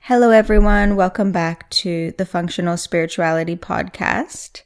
Hello, everyone. Welcome back to the Functional Spirituality Podcast.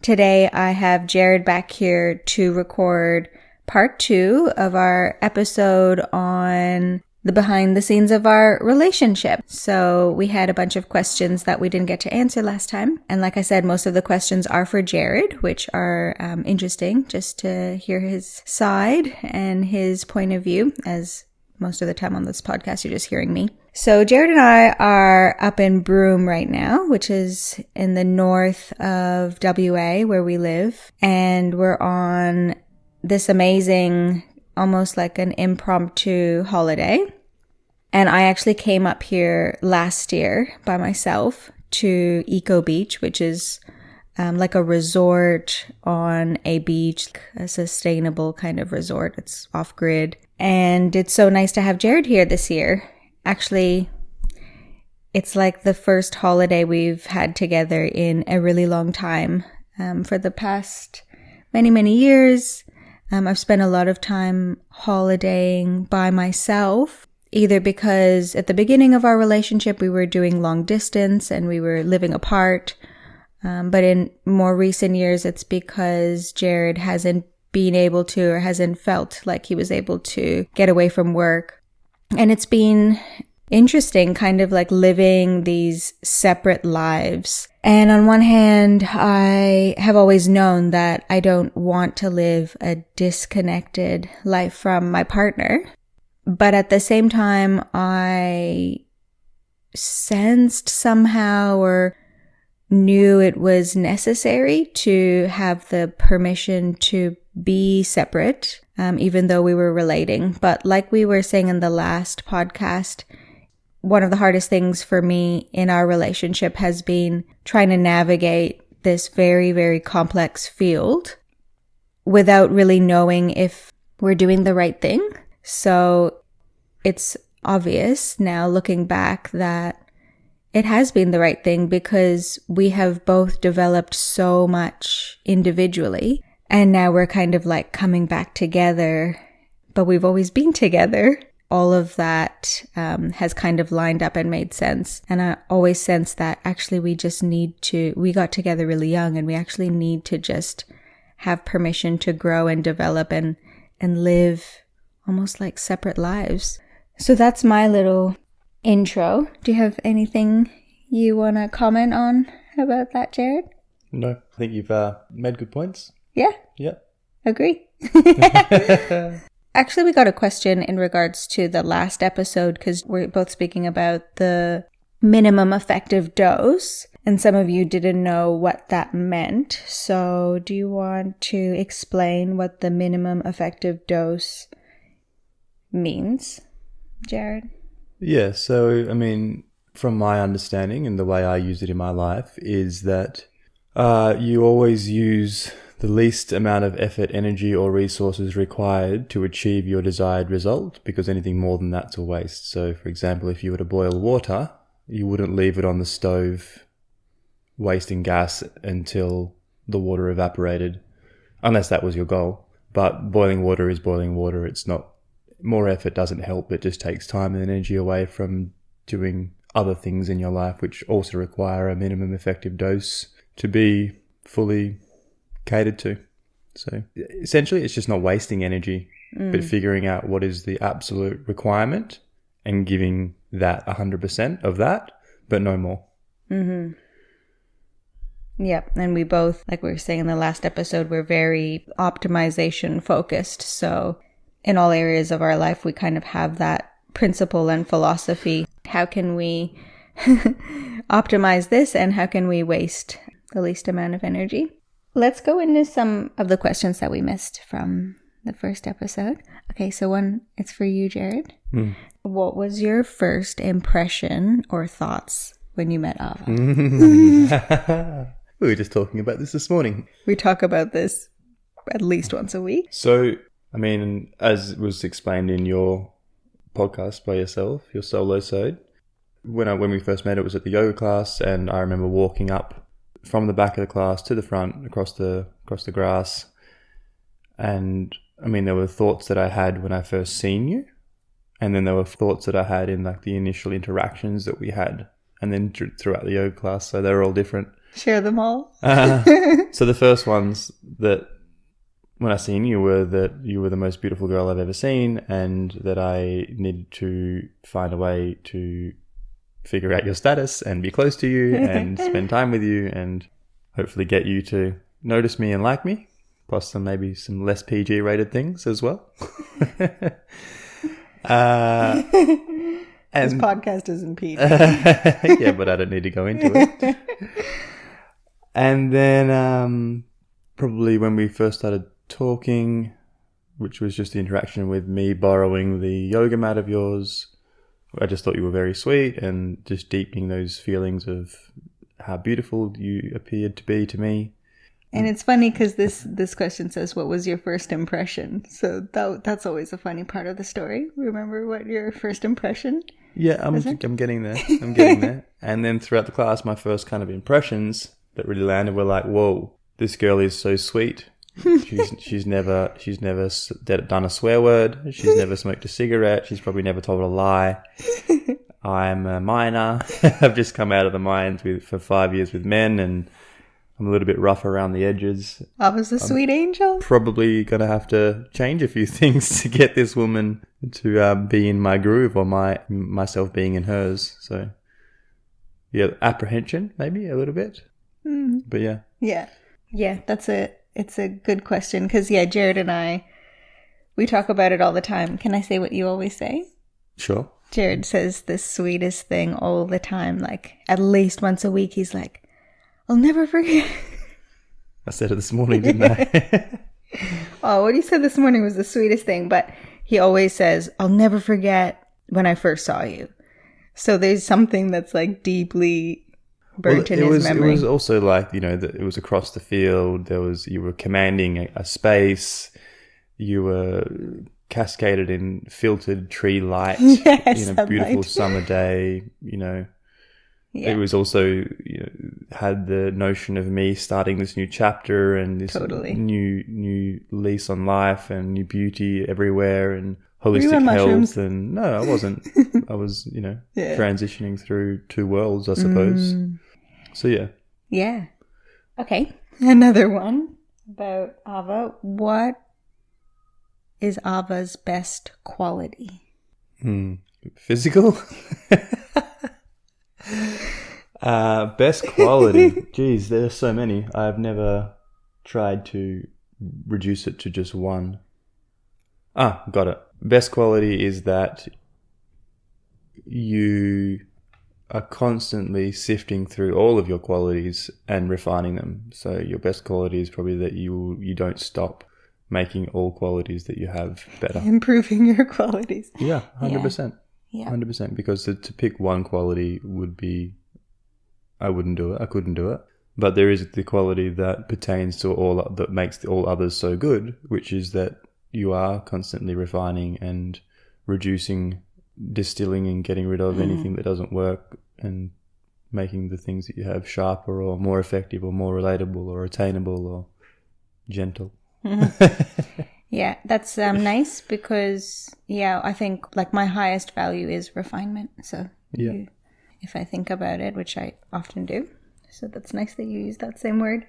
Today, I have Jarred back here to record part 2 of our episode on the behind the scenes of our relationship. So we had a bunch of questions that we didn't get to answer last time. And like I said, most of the questions are for Jarred, which are interesting just to hear his side and his point of view, as most of the time on this podcast, you're just hearing me. So Jarred and I are up in Broome right now, which is in the north of WA where we live. And we're on this amazing, almost like an impromptu holiday. And I actually came up here last year by myself to Eco Beach, which is like a resort on a beach, a sustainable kind of resort. It's off-grid. And it's so nice to have Jarred here this year. Actually, it's like the first holiday we've had together in a really long time. For the past many years, I've spent a lot of time holidaying by myself, either because at the beginning of our relationship, we were doing long distance and we were living apart. But in more recent years, it's because Jarred hasn't been able to or hasn't felt like he was able to get away from work. And it's been interesting kind of like living these separate lives. And on one hand, I have always known that I don't want to live a disconnected life from my partner. But at the same time, I sensed somehow or knew it was necessary to have the permission to be separate, even though we were relating. But like we were saying in the last podcast, one of the hardest things for me in our relationship has been trying to navigate this very complex field without really knowing if we're doing the right thing. So it's obvious now looking back that it has been the right thing because we have both developed so much individually. And now we're kind of like coming back together, but we've always been together. All of that has kind of lined up and made sense. And I always sense that actually we got together really young and we actually need to just have permission to grow and develop and live almost like separate lives. So that's my little intro. Do you have anything you want to comment on about that, Jarred? No, I think you've made good points. Yeah? Yeah. Agree. Actually, we got a question in regards to the last episode because we're both speaking about the minimum effective dose, and some of you didn't know what that meant. So do you want to explain what the minimum effective dose means, Jarred? Yeah, so, I mean, from my understanding and the way I use it in my life is that you always use the least amount of effort, energy, or resources required to achieve your desired result, because anything more than that's a waste. So, for example, if you were to boil water, you wouldn't leave it on the stove wasting gas until the water evaporated, unless that was your goal. But boiling water is boiling water. It's not, more effort doesn't help. It just takes time and energy away from doing other things in your life, which also require a minimum effective dose to be fully catered to. So essentially it's just not wasting energy, but figuring out what is the absolute requirement and giving that 100% of that, but no more. Mm-hmm. Yep. And we both, like we were saying in the last episode, we're very optimization focused. So in all areas of our life, we kind of have that principle and philosophy. How can we optimize this and how can we waste the least amount of energy? Let's go into some of the questions that we missed from the first episode. Okay, so one, it's for you, Jarred. What was your first impression or thoughts when you met Ava? We were just talking about this morning. We talk about this at least once a week. So, I mean, as was explained in your podcast by yourself, your solo sode, when we first met, it was at the yoga class, and I remember walking up from the back of the class to the front, across the grass. And I mean, there were thoughts that I had when I first seen you, And then there were thoughts that I had in like the initial interactions that we had, and then throughout the yoga class. So they were all different. Share them all. So the first ones that when I seen you were that you were the most beautiful girl I've ever seen, and that I needed to find a way to figure out your status and be close to you and spend time with you and hopefully get you to notice me and like me, plus maybe some less PG rated things as well. This podcast isn't PG. Yeah, but I don't need to go into it. And then probably when we first started talking, which was just the interaction with me borrowing the yoga mat of yours, I just thought you were very sweet, and just deepening those feelings of how beautiful you appeared to be to me. And it's funny because this question says, what was your first impression? So that's always a funny part of the story. Remember what your first impression? Yeah, I'm getting there. I'm getting there. And then throughout the class, my first kind of impressions that really landed were like, whoa, this girl is so sweet. She's never done a swear word. She's never smoked a cigarette. She's probably never told a lie. I'm a minor. I've just come out of the mines for 5 years with men, and I'm a little bit rough around the edges. I was a sweet angel. Probably going to have to change a few things to get this woman to be in my groove, or myself being in hers. So, yeah, apprehension maybe a little bit. But yeah. Yeah, it's a good question because, yeah, Jarred and I, we talk about it all the time. Can I say what you always say? Sure. Jarred says the sweetest thing all the time, like at least once a week. He's like, I'll never forget. I said it this morning, didn't I? Oh, what he said this morning was the sweetest thing, but he always says, I'll never forget when I first saw you. So there's something that's like deeply burnt in his memory. It was also like, that it was across the field. You were commanding a space. You were cascaded in filtered tree light in a beautiful summer day. Yeah. It was also had the notion of me starting this new chapter and this new lease on life and new beauty everywhere and holistic health. And no, I wasn't. I was transitioning through two worlds, I suppose. So yeah. Okay, another one about Ava. What is Ava's best quality? Physical. Best quality. Geez, there's so many. I've never tried to reduce it to just one. Got it. Best quality is that you are constantly sifting through all of your qualities and refining them. So your best quality is probably that you don't stop making all qualities that you have better. Improving your qualities. Yeah, 100%. Yeah. 100%. Because to pick one quality would be, I wouldn't do it. I couldn't do it. But there is the quality that pertains to that makes all others so good, which is that you are constantly refining and reducing, distilling and getting rid of anything that doesn't work, and making the things that you have sharper or more effective or more relatable or attainable or gentle. Yeah, that's nice because, I think like my highest value is refinement. So if I think about it, which I often do. So that's nice that you use that same word.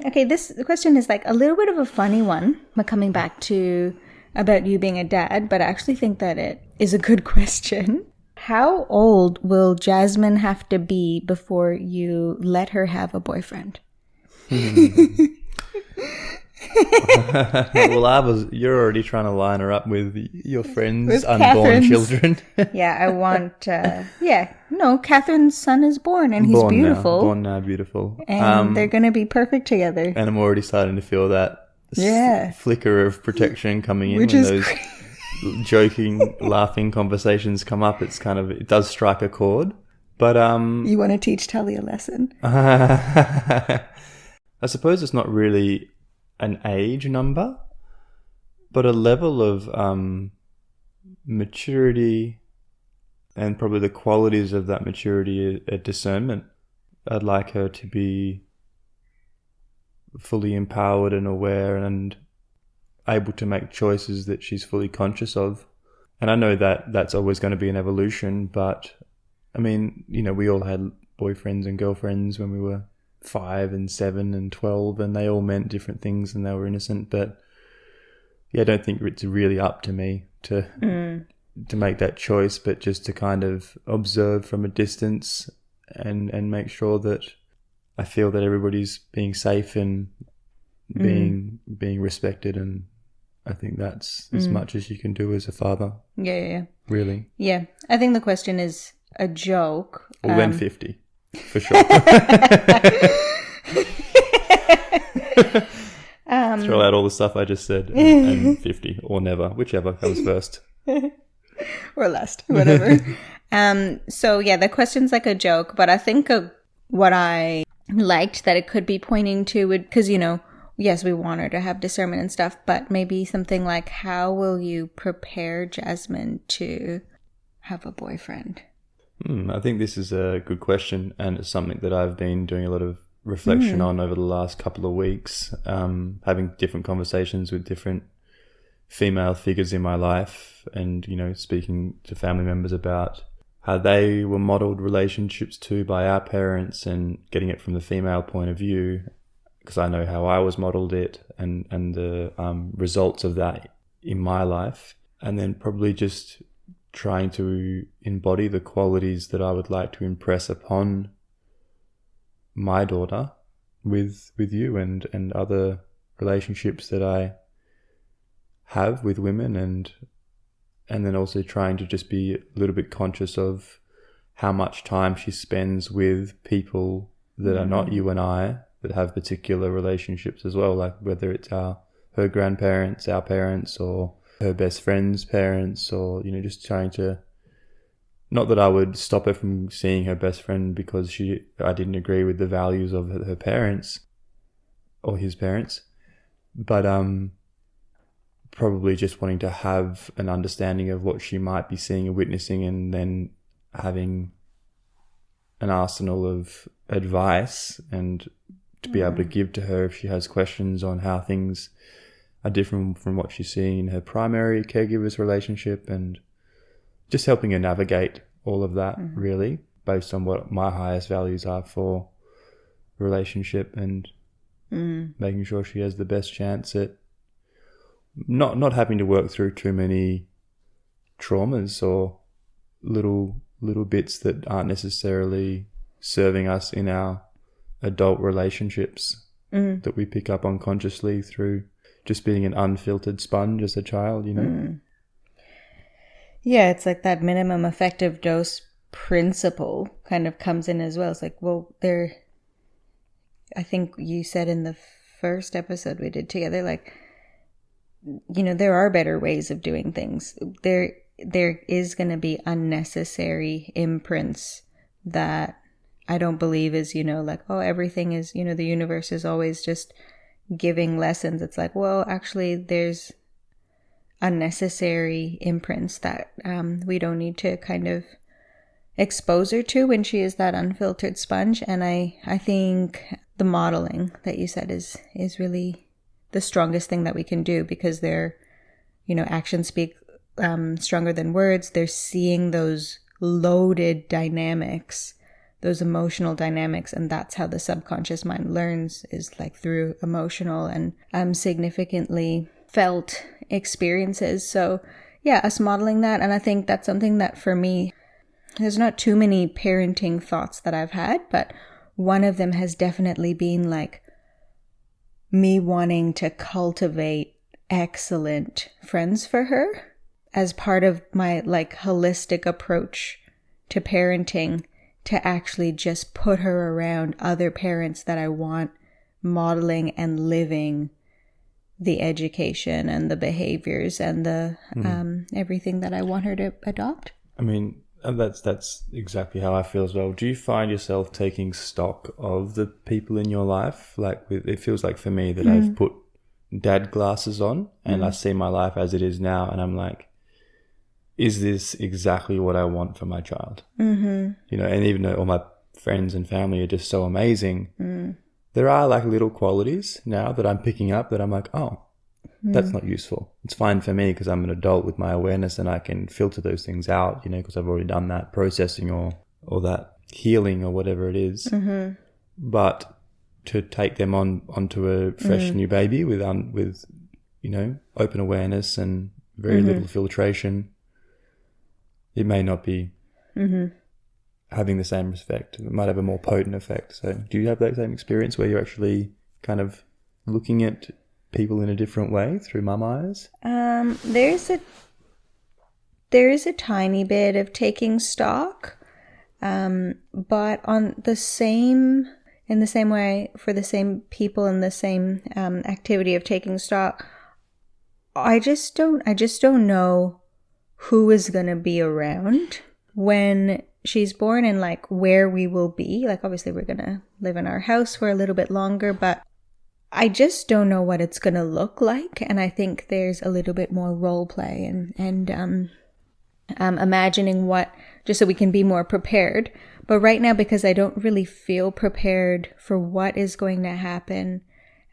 Okay, the question is like a little bit of a funny one, but coming back to about you being a dad, but I actually think that it is a good question. How old will Jasmine have to be before you let her have a boyfriend? Well, you're already trying to line her up with your friends' unborn children. Yeah, I want, Catherine's son is born and he's beautiful. Born now, beautiful. And they're going to be perfect together. And I'm already starting to feel that flicker of protection coming in. Which when those joking, laughing conversations come up. It does strike a chord. But you want to teach Tully a lesson? I suppose it's not really an age number, but a level of maturity and probably the qualities of that maturity at discernment. I'd like her to be fully empowered and aware and able to make choices that she's fully conscious of, And I know that that's always going to be an evolution, but I mean, you know, we all had boyfriends and girlfriends when we were 5 and 7 and 12, and they all meant different things and they were innocent. But yeah, I don't think it's really up to me to make that choice, but just to kind of observe from a distance and make sure that I feel that everybody's being safe and being respected. And I think that's as much as you can do as a father. Yeah. Really. Yeah. I think the question is a joke. Well, then 50, for sure. Throw out all the stuff I just said and 50 or never, whichever comes first. Or last, whatever. So yeah, the question's like a joke, but I think what I liked that it could be pointing to would, because, you know, yes, we want her to have discernment and stuff, but maybe something like, how will you prepare Jasmine to have a boyfriend? I think this is a good question, and it's something that I've been doing a lot of reflection on over the last couple of weeks, having different conversations with different female figures in my life, and, you know, speaking to family members about how they were modeled relationships to by our parents, and getting it from the female point of view, because I know how I was modeled it and the results of that in my life, and then probably just trying to embody the qualities that I would like to impress upon my daughter with you and other relationships that I have with women, and then also trying to just be a little bit conscious of how much time she spends with people that are not you and I, that have particular relationships as well, like whether it's her grandparents, our parents, or her best friend's parents, or, you know, just trying to, not that I would stop her from seeing her best friend because I didn't agree with the values of her parents or his parents, but probably just wanting to have an understanding of what she might be seeing and witnessing, and then having an arsenal of advice and to be able to give to her if she has questions on how things are different from what she's seeing in her primary caregiver's relationship, and just helping her navigate all of that, really, based on what my highest values are for relationship, and making sure she has the best chance at not having to work through too many traumas or little bits that aren't necessarily serving us in our adult relationships that we pick up unconsciously through just being an unfiltered sponge as a child, you know? Yeah, it's like that minimum effective dose principle kind of comes in as well. It's like, well, I think you said in the first episode we did together, like, you know, there are better ways of doing things. There is going to be unnecessary imprints that I don't believe is, you know, like, oh, everything is, you know, the universe is always just giving lessons. It's like, well, actually there's unnecessary imprints that we don't need to kind of expose her to when she is that unfiltered sponge. And I think the modeling that you said is really the strongest thing that we can do, because they're, you know, actions speak stronger than words. They're seeing those loaded dynamics, those emotional dynamics, and that's how the subconscious mind learns, is like through emotional and significantly felt experiences. So yeah, us modeling that. And I think that's something that for me, there's not too many parenting thoughts that I've had, but one of them has definitely been like me wanting to cultivate excellent friends for her as part of my like holistic approach to parenting, to actually just put her around other parents that I want modeling and living the education and the behaviors and the everything that I want her to adopt. I mean, that's exactly how I feel as well. Do you find yourself taking stock of the people in your life? Like, it feels like for me that I've put dad glasses on and I see my life as it is now, and I'm like, is this exactly what I want for my child? You know, and even though all my friends and family are just so amazing, there are like little qualities now that I'm picking up that I'm like, oh, That's not useful. It's fine for me because I'm an adult with my awareness and I can filter those things out, because I've already done that processing or that healing or whatever it is. But to take them onto a fresh new baby with open awareness and very little filtration, it may not be having the same effect. It might have a more potent effect. So do you have that same experience where you're actually kind of looking at people in a different way through mum eyes? There is a tiny bit of taking stock, but in the same way, for the same people in the same activity of taking stock, I just don't know who is going to be around when she's born and like where we will be. Like obviously we're going to live in our house for a little bit longer, but I just don't know what it's going to look like. And I think there's a little bit more role play and imagining what, just so we can be more prepared. But right now, because I don't really feel prepared for what is going to happen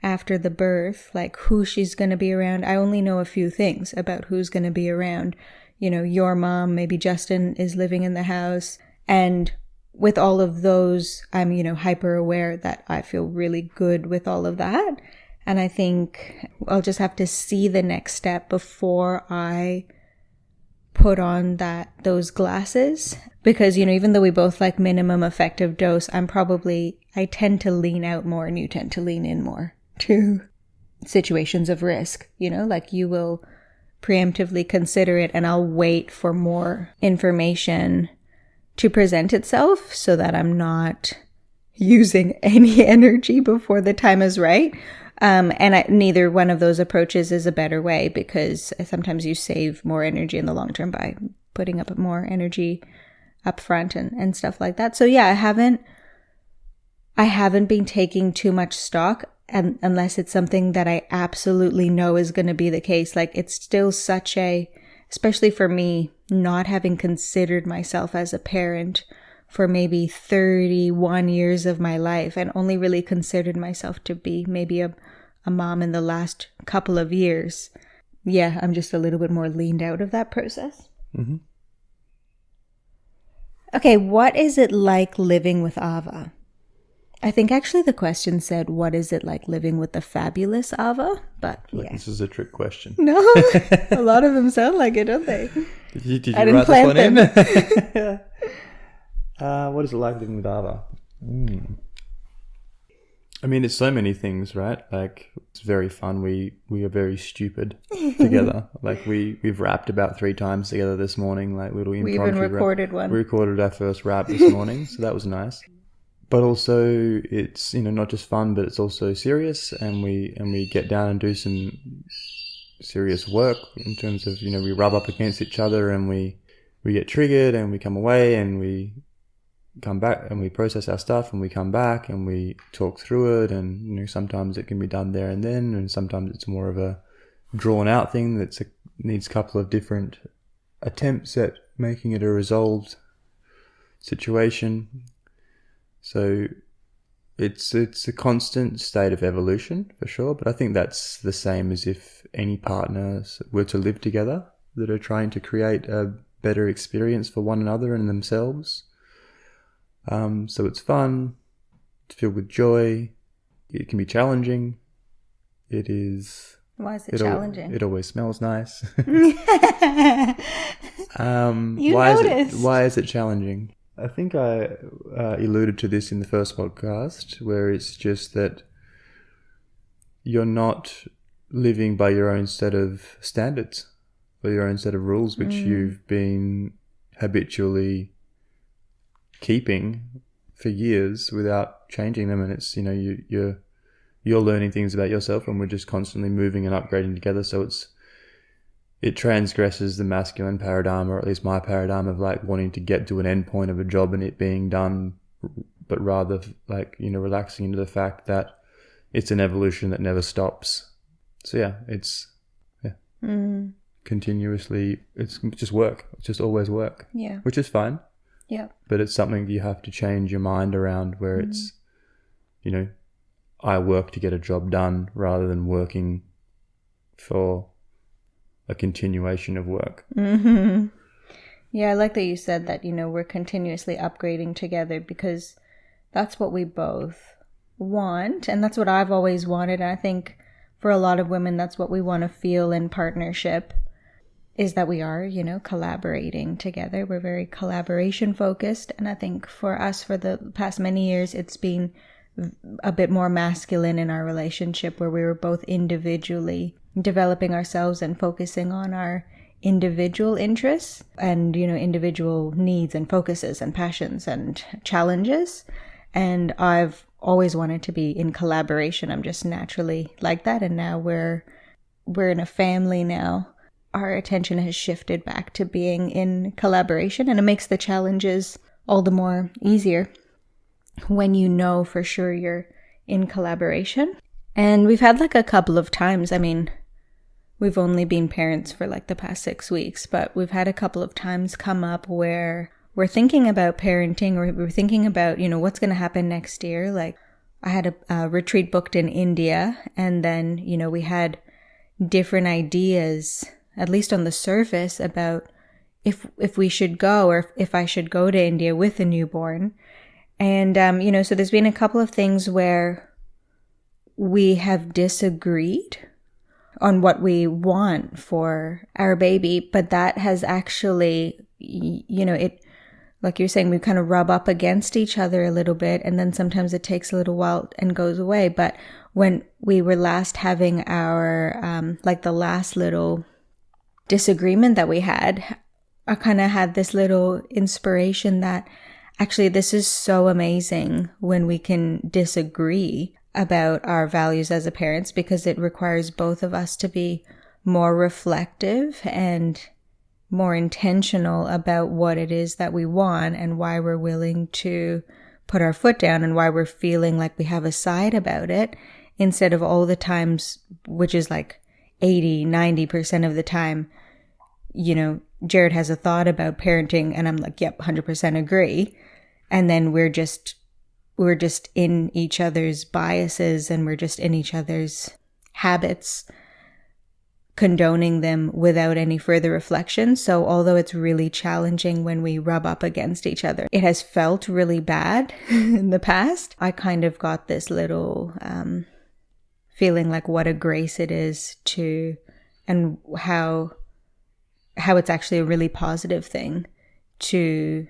after the birth, like who she's going to be around, I only know a few things about who's going to be around. Your mom, maybe Justin is living in the house. And with all of those, I'm, hyper aware that I feel really good with all of that. And I think I'll just have to see the next step before I put on those glasses. Because, even though we both like minimum effective dose, I tend to lean out more and you tend to lean in more to situations of risk, like you will preemptively consider it and I'll wait for more information to present itself so that I'm not using any energy before the time is right. Neither one of those approaches is a better way because sometimes you save more energy in the long term by putting up more energy up front and stuff like that. So yeah, I haven't been taking too much stock unless it's something that I absolutely know is going to be the case. Like it's still especially for me, not having considered myself as a parent for maybe 31 years of my life and only really considered myself to be maybe a mom in the last couple of years. Yeah, I'm just a little bit more leaned out of that process. Mm-hmm. Okay, what is it like living with Ava? I think actually the question said, what is it like living with the fabulous Ava? But yeah. This is a trick question. No, a lot of them sound like it, don't they? Did you write this one in? What is it like living with Ava? I mean, it's so many things, right? Like, it's very fun. We are very stupid together. Like, we've rapped about 3 times together this morning, like little impromptu. We even recorded one. We recorded our first rap this morning, so that was nice. But also, it's, not just fun, but it's also serious, and we get down and do some serious work in terms of, we rub up against each other and we get triggered and we come away and we come back and we process our stuff and we come back and we talk through it, and, sometimes it can be done there and then, and sometimes it's more of a drawn out thing that needs a couple of different attempts at making it a resolved situation. So it's a constant state of evolution for sure, but I think that's the same as if any partners were to live together that are trying to create a better experience for one another and themselves. So it's fun, it's filled with joy, it can be challenging, it is... Why is it challenging? It always smells nice. You noticed. Why is it challenging? I think I alluded to this in the first podcast, where it's just that you're not living by your own set of standards or your own set of rules, which you've been habitually keeping for years without changing them. And it's, you're learning things about yourself, and we're just constantly moving and upgrading together. So it transgresses the masculine paradigm, or at least my paradigm of like wanting to get to an end point of a job and it being done, but rather like, relaxing into the fact that it's an evolution that never stops. So yeah, it's continuously, it's just work. It's just always work. Yeah. Which is fine. Yeah. But it's something you have to change your mind around, where it's, I work to get a job done rather than working for a continuation of work. Mm-hmm. Yeah, I like that you said that, we're continuously upgrading together, because that's what we both want. And that's what I've always wanted. And I think for a lot of women, that's what we want to feel in partnership, is that we are, collaborating together. We're very collaboration focused. And I think for us, for the past many years, it's been a bit more masculine in our relationship, where we were both individually developing ourselves and focusing on our individual interests and, individual needs and focuses and passions and challenges. And I've always wanted to be in collaboration. I'm just naturally like that. And now we're in a family now. Our attention has shifted back to being in collaboration, and it makes the challenges all the more easier when you know for sure you're in collaboration. And we've had like a couple of times, we've only been parents for like the past 6 weeks, but we've had a couple of times come up where we're thinking about parenting, or we're thinking about, what's going to happen next year. Like, I had a retreat booked in India, and then, we had different ideas, at least on the surface, about if we should go, or if I should go to India with a newborn. And, so there's been a couple of things where we have disagreed on what we want for our baby, but that has actually, it, like you're saying, we kind of rub up against each other a little bit, and then sometimes it takes a little while and goes away. But when we were last having our, the last little disagreement that we had, I kind of had this little inspiration that actually this is so amazing when we can disagree about our values as a parents, because it requires both of us to be more reflective and more intentional about what it is that we want and why we're willing to put our foot down and why we're feeling like we have a side about it, instead of all the times, which is like 80-90% of the time, Jarred has a thought about parenting and I'm like, yep, 100% agree. And then we're just in each other's biases, and we're just in each other's habits, condoning them without any further reflection. So although it's really challenging when we rub up against each other, it has felt really bad in the past. I kind of got this little feeling like what a grace it is to, and how it's actually a really positive thing to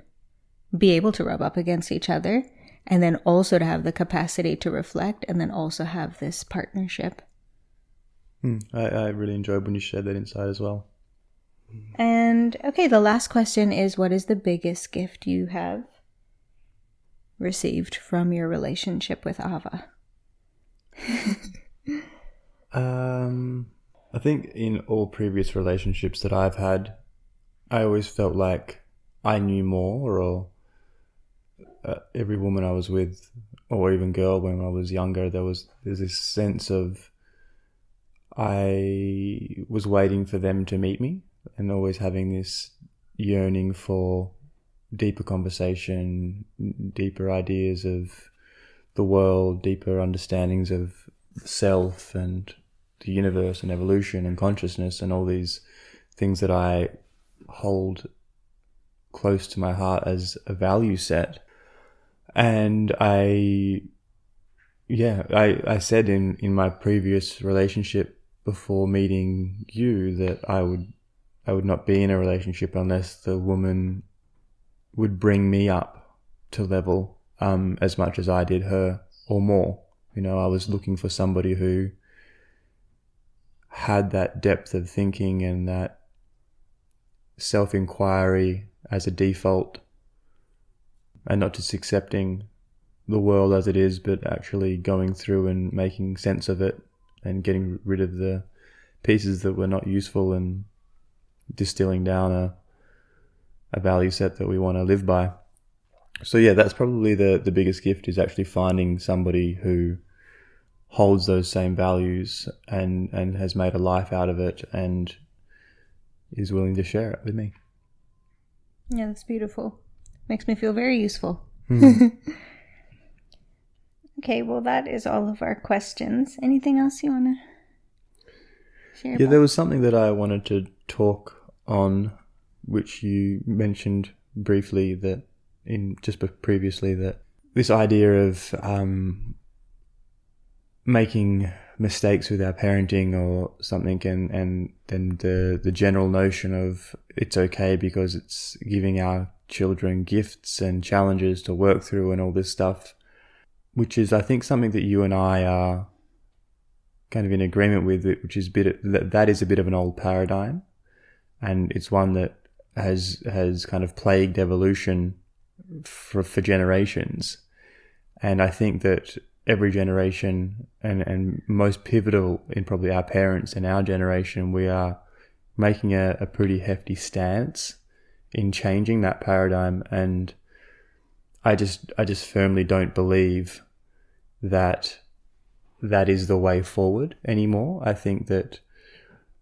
be able to rub up against each other, and then also to have the capacity to reflect, and then also have this partnership. I really enjoyed when you shared that insight as well. And okay, the last question is, what is the biggest gift you have received from your relationship with Ava? I think in all previous relationships that I've had, I always felt like I knew more, or every woman I was with, or even girl when I was younger, there's this sense of I was waiting for them to meet me, and always having this yearning for deeper conversation, deeper ideas of the world, deeper understandings of self and the universe and evolution and consciousness, and all these things that I hold close to my heart as a value set. And I said in my previous relationship before meeting you that I would not be in a relationship unless the woman would bring me up to level as much as I did her, or more. I was looking for somebody who had that depth of thinking and that self-inquiry as a default, and not just accepting the world as it is, but actually going through and making sense of it and getting rid of the pieces that were not useful and distilling down a value set that we want to live by. So yeah, that's probably the biggest gift, is actually finding somebody who holds those same values and has made a life out of it and is willing to share it with me. Yeah, that's beautiful. Makes me feel very useful. Okay, well, that is all of our questions. Anything else you want to share Yeah, about? there was something that I wanted to talk on, which you mentioned briefly that previously, that this idea of making mistakes with our parenting or something, and then the general notion of it's okay because it's giving our children gifts and challenges to work through and all this stuff, which is, I think, something that you and I are kind of in agreement with, which is that is a bit of an old paradigm, and it's one that has kind of plagued evolution for generations. And I think that every generation, and most pivotal in probably our parents and our generation, we are making a pretty hefty stance in changing that paradigm. And I just firmly don't believe that is the way forward anymore. I think that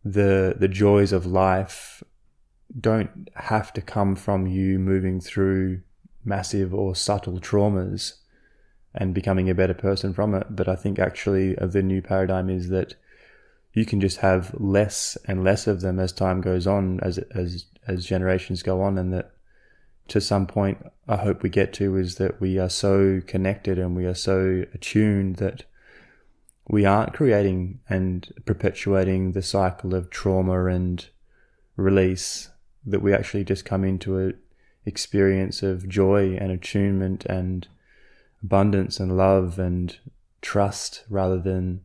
the joys of life don't have to come from you moving through massive or subtle traumas and becoming a better person from it. But I think actually the new paradigm is that you can just have less and less of them as time goes on, as generations go on, and that to some point I hope we get to is that we are so connected and we are so attuned that we aren't creating and perpetuating the cycle of trauma and release, that we actually just come into an experience of joy and attunement and abundance and love and trust, rather than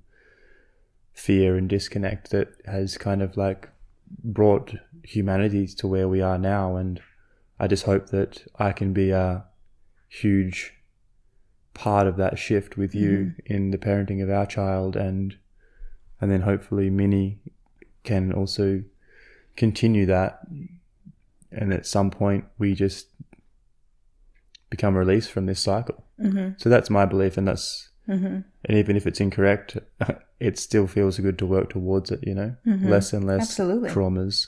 fear and disconnect that has kind of like brought humanity to where we are now. And I just hope that I can be a huge part of that shift with you in the parenting of our child, and then hopefully Minnie can also continue that, and at some point we just become released from this cycle. So that's my belief, and that's and even if it's incorrect, it still feels good to work towards it, you know. Less and less Absolutely. traumas.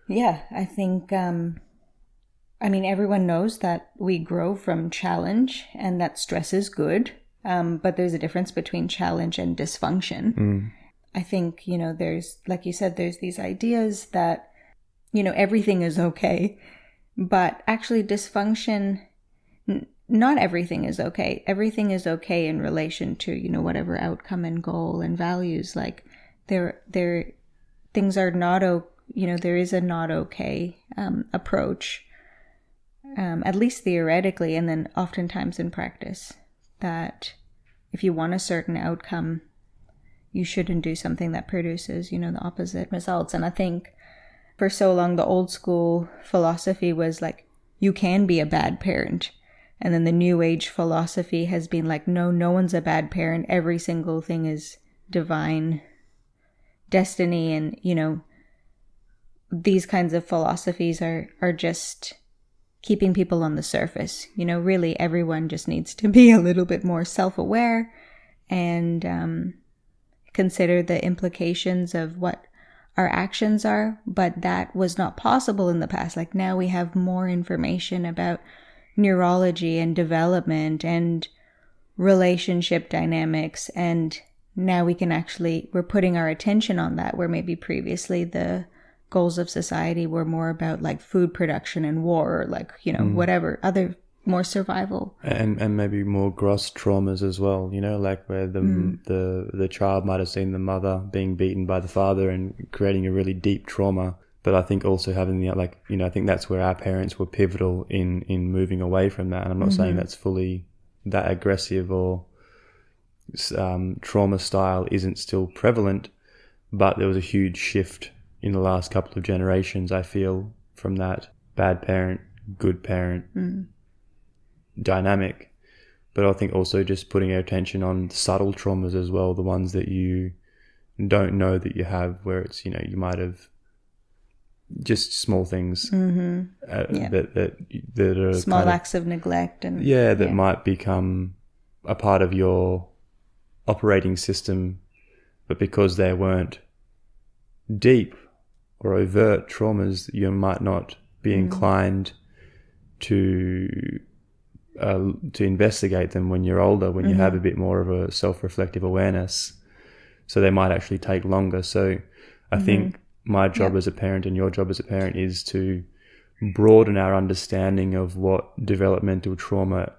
Yeah, I think everyone knows that we grow from challenge and that stress is good, but there's a difference between challenge and dysfunction. I think, there's, like you said, there's these ideas that, everything is okay, but actually dysfunction, not everything is okay. Everything is okay in relation to, whatever outcome and goal and values. Like things are not, there is a not okay approach. At least theoretically, and then oftentimes in practice, that if you want a certain outcome, you shouldn't do something that produces, the opposite results. And I think for so long, the old school philosophy was like, you can be a bad parent. And then the new age philosophy has been like, no one's a bad parent. Every single thing is divine destiny. And, these kinds of philosophies are just keeping people on the surface. Really everyone just needs to be a little bit more self-aware and consider the implications of what our actions are. But that was not possible in the past. Like now we have more information about neurology and development and relationship dynamics. And now we're putting our attention on that, where maybe previously the goals of society were more about like food production and war, or like, whatever other more survival. And maybe more gross traumas as well, like where the child might have seen the mother being beaten by the father and creating a really deep trauma. But I think also having I think that's where our parents were pivotal in moving away from that. And I'm not saying that's fully that aggressive or trauma style isn't still prevalent, but there was a huge shift in the last couple of generations, I feel, from that bad parent, good parent dynamic. But I think also just putting our attention on subtle traumas as well, the ones that you don't know that you have, where it's, you might have just small things that are small acts of neglect and might become a part of your operating system, but because they weren't deep or overt traumas, you might not be inclined to investigate them when you're older, when you have a bit more of a self-reflective awareness. So they might actually take longer. So I think my job as a parent and your job as a parent is to broaden our understanding of what developmental trauma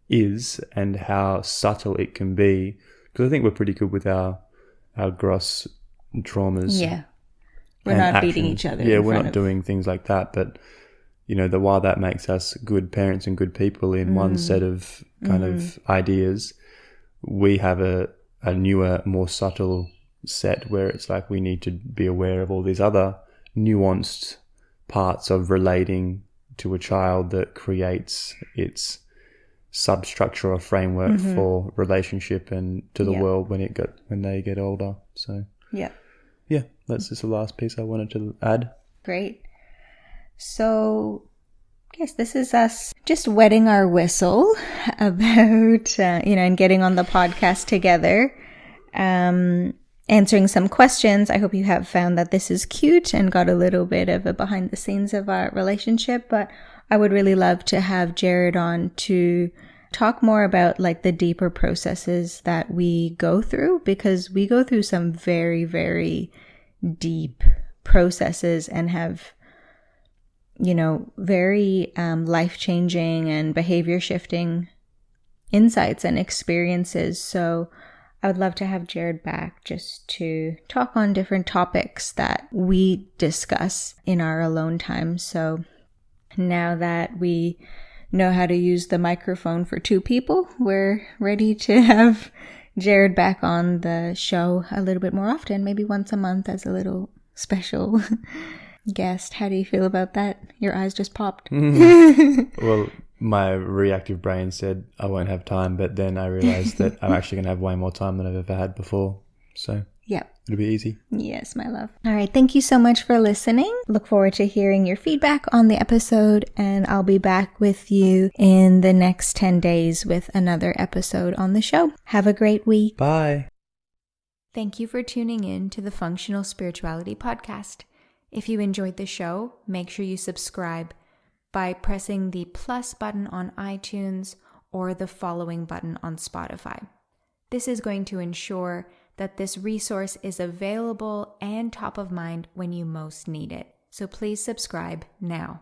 is and how subtle it can be. Because I think we're pretty good with our gross traumas. Yeah. We're not beating each other. Yeah, we're not doing things like that. But, while that makes us good parents and good people in one set of kind of ideas, we have a newer, more subtle set where it's like we need to be aware of all these other nuanced parts of relating to a child that creates its substructure or framework for relationship and to the world when they get older. So yeah, that's just the last piece I wanted to add. Great. So yes, this is us just wetting our whistle about, and getting on the podcast together, answering some questions. I hope you have found that this is cute and got a little bit of a behind the scenes of our relationship, but I would really love to have Jarred on to talk more about like the deeper processes that we go through, because we go through some very, very deep processes and have very life-changing and behavior-shifting insights and experiences. So I would love to have Jarred back just to talk on different topics that we discuss in our alone time. So now that we know how to use the microphone for 2 people, we're ready to have Jarred back on the show a little bit more often, maybe once a month as a little special guest. How do you feel about that? Your eyes just popped. Well, my reactive brain said I won't have time, but then I realized that I'm actually going to have way more time than I've ever had before. So yeah, it'll be easy. Yes, my love. All right. Thank you so much for listening. Look forward to hearing your feedback on the episode, and I'll be back with you in the next 10 days with another episode on the show. Have a great week. Bye. Thank you for tuning in to the Functional Spirituality Podcast. If you enjoyed the show, make sure you subscribe by pressing the plus button on iTunes or the following button on Spotify. This is going to ensure that this resource is available and top of mind when you most need it. So please subscribe now.